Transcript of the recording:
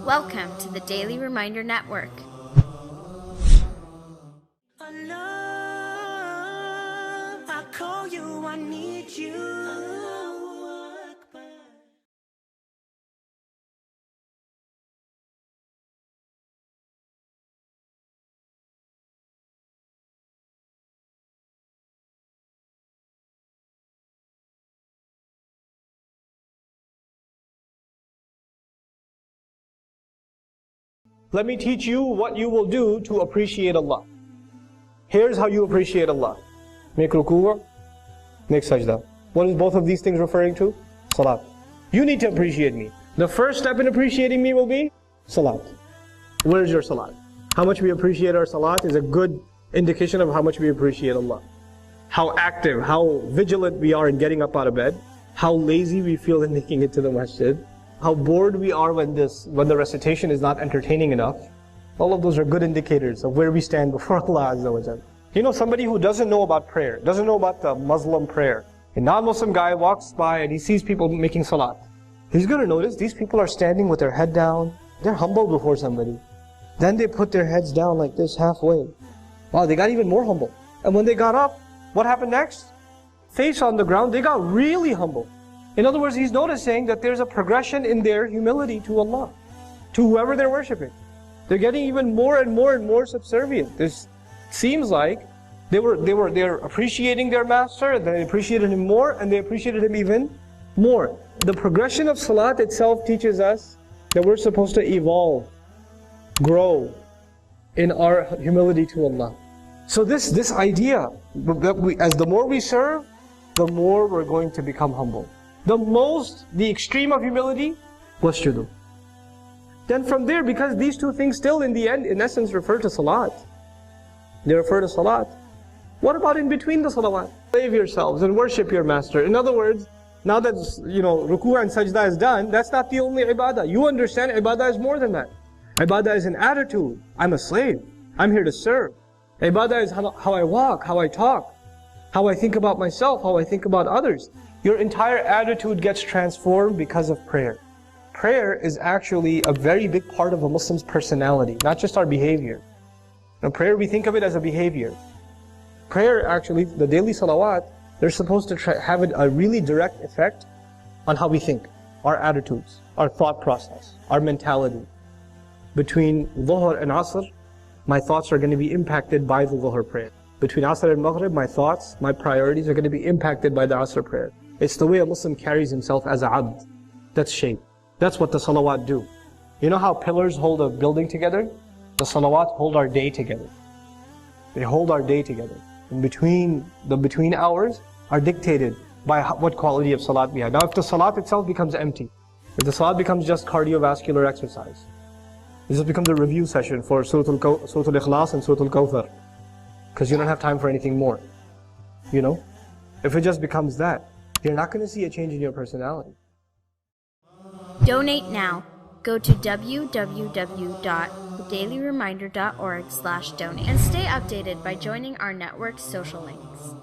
Welcome to the Daily Reminder Network. I call you, I need you. Let me teach you what you will do to appreciate Allah. Here's how you appreciate Allah. Make ruku', make sajda. What is both of these things referring to? Salat. You need to appreciate me. The first step in appreciating me will be salat. Where is your salat? How much we appreciate our salat is a good indication of how much we appreciate Allah. How active, how vigilant we are in getting up out of bed. How lazy we feel in making it to the masjid. How bored we are when the recitation is not entertaining enough. All of those are good indicators of where we stand before Allah Azza wa Jal. You know, somebody who doesn't know about prayer, doesn't know about the Muslim prayer, a non-Muslim guy walks by and he sees people making salat. He's going to notice these people are standing with their head down. They're humble before somebody. Then they put their heads down like this halfway. Wow, they got even more humble. And when they got up, what happened next? Face on the ground, they got really humble. In other words, he's noticing that there's a progression in their humility to Allah, to whoever they're worshipping. They're getting even more and more and more subservient. This seems like they're appreciating their master, and they appreciated him more, and they appreciated him even more. The progression of salat itself teaches us that we're supposed to evolve, grow in our humility to Allah. So this idea that as the more we serve, the more we're going to become humble. The extreme of humility was shudu. Then from there, because these two things still in the end, in essence, refer to salat. They refer to salat. What about in between the salawat? Save yourselves and worship your master. In other words, now that, ruku' and sajda is done, that's not the only ibadah. You understand ibadah is more than that. Ibadah is an attitude. I'm a slave. I'm here to serve. Ibadah is how I walk, how I talk, how I think about myself, how I think about others. Your entire attitude gets transformed because of prayer. Prayer is actually a very big part of a Muslim's personality, not just our behavior. Now, prayer, we think of it as a behavior. Prayer, actually, the daily salawat, they're supposed to have a really direct effect on how we think, our attitudes, our thought process, our mentality. Between Dhuhr and Asr, my thoughts are going to be impacted by the Dhuhr prayer. Between Asr and Maghrib, my thoughts, my priorities are going to be impacted by the Asr prayer. It's the way a Muslim carries himself as a abd. That's shape. That's what the salawat do. You know how pillars hold a building together? The salawat hold our day together. They hold our day together. The between hours are dictated by what quality of salat we have. Now if the salat itself becomes empty, if the salat becomes just cardiovascular exercise, this becomes a review session for Surah Al-Ikhlas and Surah Al-Kawthar, because you don't have time for anything more. You know? If it just becomes that, you're not going to see a change in your personality. Donate now. Go to www.thedailyreminder.org/donate and stay updated by joining our network's social links.